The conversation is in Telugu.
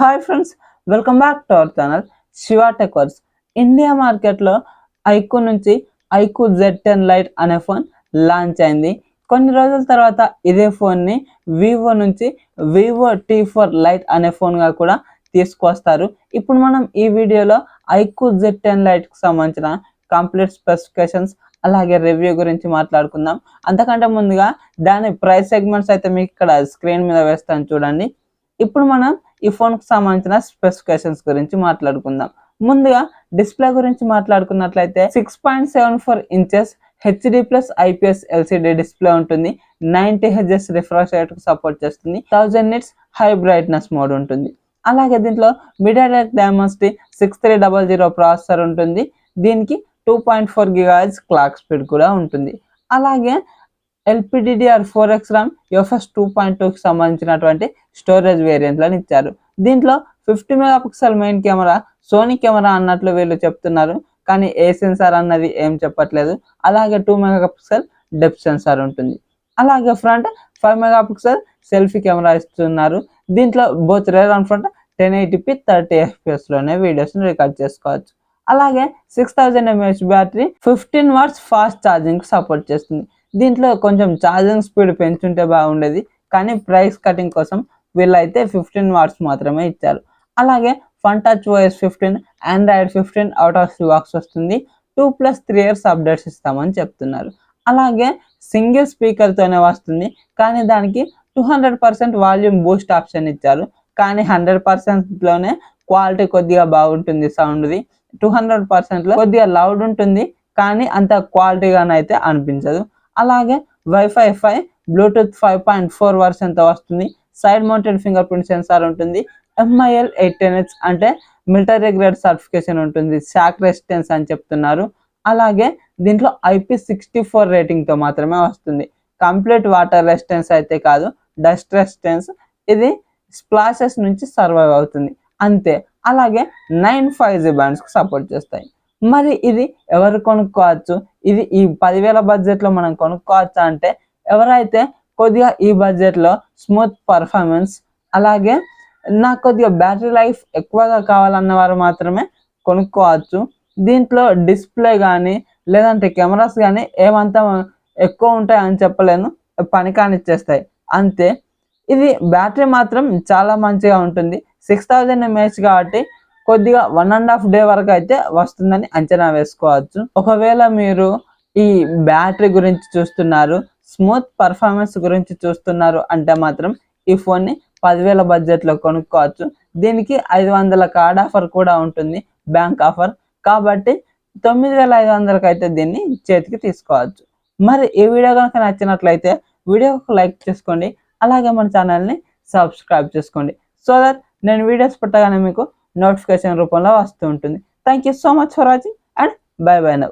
Hi friends, welcome back to our channel Shiva tech verse. India మార్కెట్లో ఐక్యూ నుంచి ఐక్యూ Z10 లైట్ అనే ఫోన్ లాంచ్ అయింది. కొన్ని రోజుల తర్వాత ఇదే ఫోన్ని వివో నుంచి వివో T4 లైట్ అనే ఫోన్గా కూడా తీసుకొస్తారు. ఇప్పుడు మనం ఈ వీడియోలో ఐక్యూ Z10 లైట్కి సంబంధించిన కంప్లీట్ స్పెసిఫికేషన్స్ అలాగే రివ్యూ గురించి మాట్లాడుకుందాం. అంతకంటే ముందుగా దాని ప్రైస్ సెగ్మెంట్స్ అయితే మీకు ఇక్కడ స్క్రీన్ మీద వేస్తాను చూడండి. ఇప్పుడు మనం ఈ ఫోన్కి సంబంధించిన స్పెసిఫికేషన్స్ గురించి మాట్లాడుకుందాం. ముందుగా డిస్ప్లే గురించి మాట్లాడుకున్నట్లయితే 6.74 inches HD+ IPS LCD display ఉంటుంది. 90 Hz రిఫ్రెష్ రేట్ కు సపోర్ట్ చేస్తుంది. 1000 nits హై బ్రైట్నెస్ మోడ్ ఉంటుంది. అలాగే దీంట్లో MediaTek Dimensity 6300 ప్రాసెసర్ ఉంటుంది. దీనికి 2.4 GHz క్లాక్ స్పీడ్ కూడా ఉంటుంది. అలాగే LPDDR4X RAM UFS 2.2కి సంబంధించినటువంటి స్టోరేజ్ వేరియంట్లను ఇచ్చారు. దీంట్లో 50 megapixel main camera, Sony camera అన్నట్లు వీళ్ళు చెప్తున్నారు, కానీ ఏ సెన్సార్ అన్నది ఏం చెప్పట్లేదు. అలాగే 2 మెగాపిక్సెల్ డెప్త్ సెన్సార్ ఉంటుంది. అలాగే ఫ్రంట్ 5 మెగాపిక్సెల్ సెల్ఫీ కెమెరా ఇస్తున్నారు. దీంట్లో both rare and front 1080p 30 FPS లోనే వీడియోస్ని రికార్డ్ చేసుకోవచ్చు. అలాగే 6000 mAh battery, 15 watts fast charging support చేస్తుంది. దీంట్లో కొంచెం ఛార్జింగ్ స్పీడ్ పెంచుంటే బాగుండేది, కానీ ప్రైస్ కటింగ్ కోసం వీళ్ళైతే 15 వాట్స్ మాత్రమే ఇచ్చారు. అలాగే fun touch OS 15, Android 15 out of the box వస్తుంది. 2+3 years అప్డేట్స్ ఇస్తామని చెప్తున్నారు. అలాగే సింగిల్ స్పీకర్తోనే వస్తుంది, కానీ దానికి 200% వాల్యూమ్ బూస్ట్ ఆప్షన్ ఇచ్చారు. కానీ 100%లోనే క్వాలిటీ కొద్దిగా బాగుంటుంది సౌండ్ది. 200%లో కొద్దిగా లౌడ్ ఉంటుంది, కానీ అంత క్వాలిటీగానైతే అనిపించదు. అలాగే వైఫై 5, బ్లూటూత్ 5.4 వర్షన్తో వస్తుంది. Side mounted finger print censor ఉంటుంది. MIL 810H అంటే మిలిటరీ గ్రేడ్ సర్టిఫికేషన్ ఉంటుంది. షాక్ రెసిస్టెన్స్ అని చెప్తున్నారు. అలాగే దీంట్లో IP64 రేటింగ్తో మాత్రమే వస్తుంది. కంప్లీట్ వాటర్ రెసిస్టెన్స్ అయితే కాదు, డస్ట్ రెసిస్టెన్స్. ఇది స్ప్లాషెస్ నుంచి సర్వైవ్ అవుతుంది అంతే. అలాగే 9 5G బ్యాండ్స్కి సపోర్ట్ చేస్తాయి. మరి ఇది ఎవరు కొనుక్కోవచ్చు? ఇది ఈ 10,000 బడ్జెట్లో మనం కొనుక్కోవచ్చా అంటే, ఎవరైతే కొద్దిగా ఈ బడ్జెట్లో స్మూత్ పర్ఫార్మెన్స్ అలాగే నాకు కొద్దిగా బ్యాటరీ లైఫ్ ఎక్కువగా కావాలన్న వారు మాత్రమే కొనుక్కోవచ్చు. దీంట్లో డిస్ప్లే కానీ లేదంటే కెమెరాస్ కానీ ఏమంతా ఎక్కువ ఉంటాయి అని చెప్పలేను, పని కానిచ్చేస్తాయి అంతే. ఇది బ్యాటరీ మాత్రం చాలా మంచిగా ఉంటుంది. 6000 mAh కాబట్టి కొద్దిగా 1.5 day వరకు అయితే వస్తుందని అంచనా వేసుకోవచ్చు. ఒకవేళ మీరు ఈ బ్యాటరీ గురించి చూస్తున్నారు, స్మూత్ పర్ఫార్మెన్స్ గురించి చూస్తున్నారు అంటే మాత్రం ఈ ఫోన్ని 10,000 బడ్జెట్లో కొనుక్కోవచ్చు. దీనికి 500 కార్డ్ ఆఫర్ కూడా ఉంటుంది, బ్యాంక్ ఆఫర్. కాబట్టి 9,500కి అయితే దీన్ని చేతికి తీసుకోవచ్చు. మరి ఈ వీడియో కనుక నచ్చినట్లయితే వీడియోకి లైక్ చేసుకోండి. అలాగే మన ఛానల్ని సబ్స్క్రైబ్ చేసుకోండి, సో దట్ నేను వీడియోస్ పెట్టగానే మీకు నోటిఫికేషన్ రూపంలో వస్తూ ఉంటుంది. Thank you so much for watching and by by now.